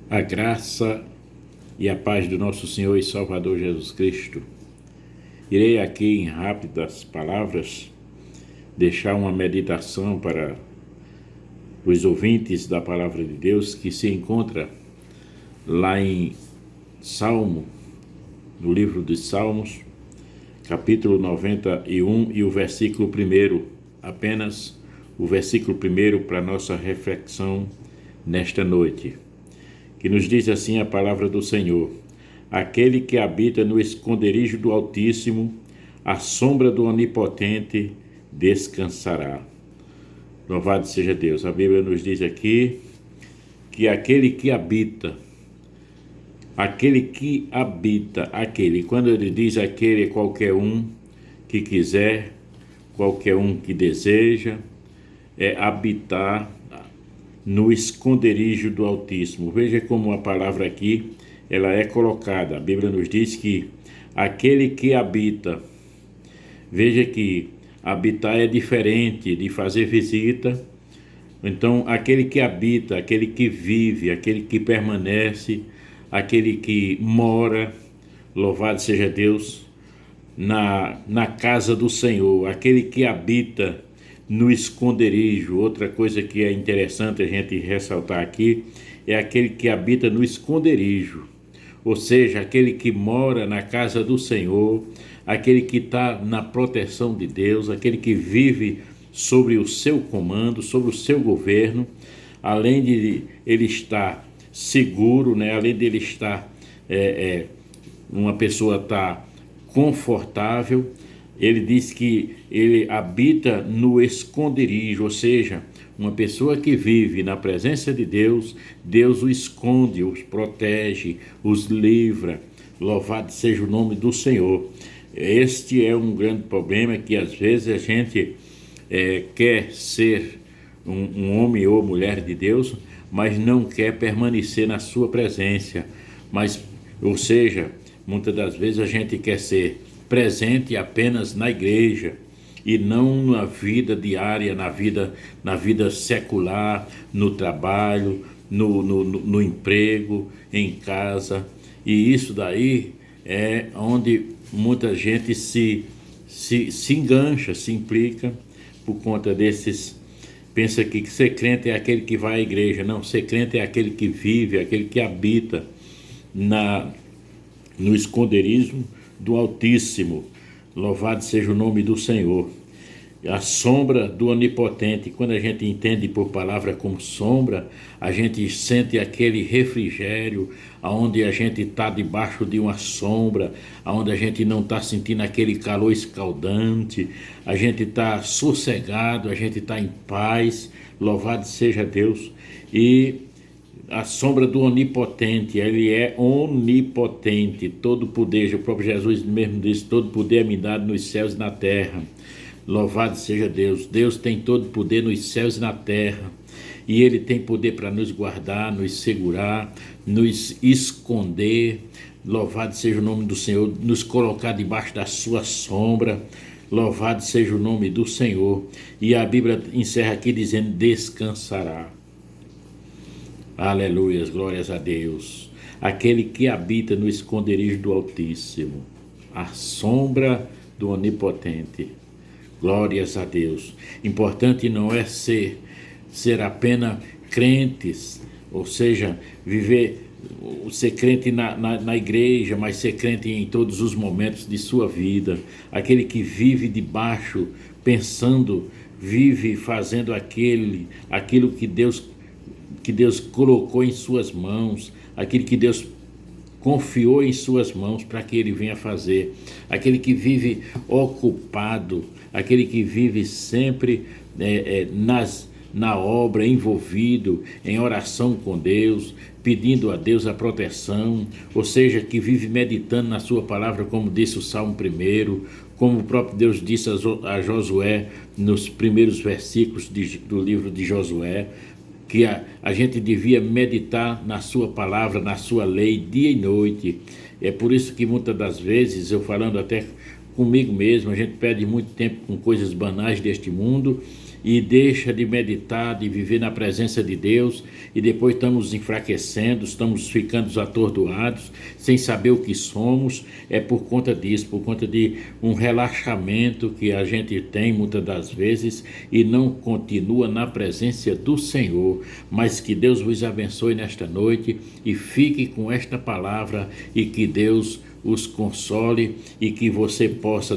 A graça e a paz do nosso Senhor e Salvador Jesus Cristo. Irei aqui em rápidas palavras deixar uma meditação para os ouvintes da palavra de Deus que se encontra lá em Salmo, no livro dos Salmos, capítulo 91 e o versículo 1, apenas o versículo 1 para nossa reflexão nesta noite, que nos diz assim a palavra do Senhor: aquele que habita no esconderijo do Altíssimo, à sombra do Onipotente descansará. Louvado seja Deus. A Bíblia nos diz aqui que aquele que habita, quando ele diz aquele, é qualquer um que quiser, qualquer um que deseja, é habitar no esconderijo do Altíssimo. Veja como a palavra aqui, ela é colocada. A Bíblia nos diz que aquele que habita, veja que habitar é diferente de fazer visita. Então, aquele que habita, aquele que vive, aquele que permanece, aquele que mora, louvado seja Deus, na casa do Senhor, aquele que habita no esconderijo. Outra coisa que é interessante a gente ressaltar aqui é aquele que habita no esconderijo, ou seja, aquele que mora na casa do Senhor, aquele que está na proteção de Deus, aquele que vive sobre o seu comando, sobre o seu governo, além de ele estar seguro, né? Além de ele estar, uma pessoa está confortável. Ele diz que ele habita no esconderijo, ou seja, uma pessoa que vive na presença de Deus, Deus o esconde, os protege, os livra. Louvado seja o nome do Senhor. Este é um grande problema, que às vezes a gente quer ser um homem ou mulher de Deus, mas não quer permanecer na sua presença. Ou seja, muitas das vezes a gente quer ser presente apenas na igreja e não na vida diária, na vida secular, no trabalho, no emprego, em casa. E isso daí é onde muita gente se engancha, se implica por conta desses. Pensa que ser crente é aquele que vai à igreja. Não, ser crente é aquele que vive, aquele que habita no esconderijo do Altíssimo. Louvado seja o nome do Senhor. A sombra do Onipotente. Quando a gente entende por palavra como sombra, a gente sente aquele refrigério, onde a gente está debaixo de uma sombra, onde a gente não está sentindo aquele calor escaldante, a gente está sossegado, a gente está em paz. Louvado seja Deus. E a sombra do Onipotente, ele é onipotente, todo poder. O próprio Jesus mesmo disse: todo poder é me dado nos céus e na terra. Louvado seja Deus. Deus tem todo poder nos céus e na terra, e ele tem poder para nos guardar, nos segurar, nos esconder. Louvado seja o nome do Senhor, nos colocar debaixo da sua sombra. Louvado seja o nome do Senhor. E a Bíblia encerra aqui dizendo: descansará. Aleluias, glórias a Deus. Aquele que habita no esconderijo do Altíssimo, a sombra do Onipotente. Glórias a Deus. Importante não é ser apenas crentes, ou seja, ser crente na igreja, mas ser crente em todos os momentos de sua vida. Aquele que vive debaixo, pensando, vive fazendo aquilo que Deus colocou em suas mãos, aquilo que Deus confiou em suas mãos para que ele venha fazer. Aquele que vive ocupado, aquele que vive sempre na obra, envolvido em oração com Deus, pedindo a Deus a proteção, ou seja, que vive meditando na sua palavra, como disse o Salmo 1, como o próprio Deus disse a Josué nos primeiros versículos do livro de Josué, que a gente devia meditar na sua palavra, na sua lei, dia e noite. É por isso que muitas das vezes, eu falando até comigo mesmo, a gente perde muito tempo com coisas banais deste mundo e deixa de meditar, de viver na presença de Deus, e depois estamos enfraquecendo, estamos ficando atordoados, sem saber o que somos. É por conta disso, por conta de um relaxamento que a gente tem muitas das vezes e não continua na presença do Senhor. Mas que Deus vos abençoe nesta noite e fique com esta palavra, e que Deus os console, e que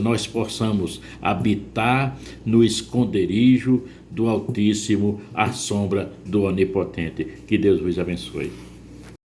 nós possamos habitar no esconderijo do Altíssimo, à sombra do Onipotente. Que Deus vos abençoe.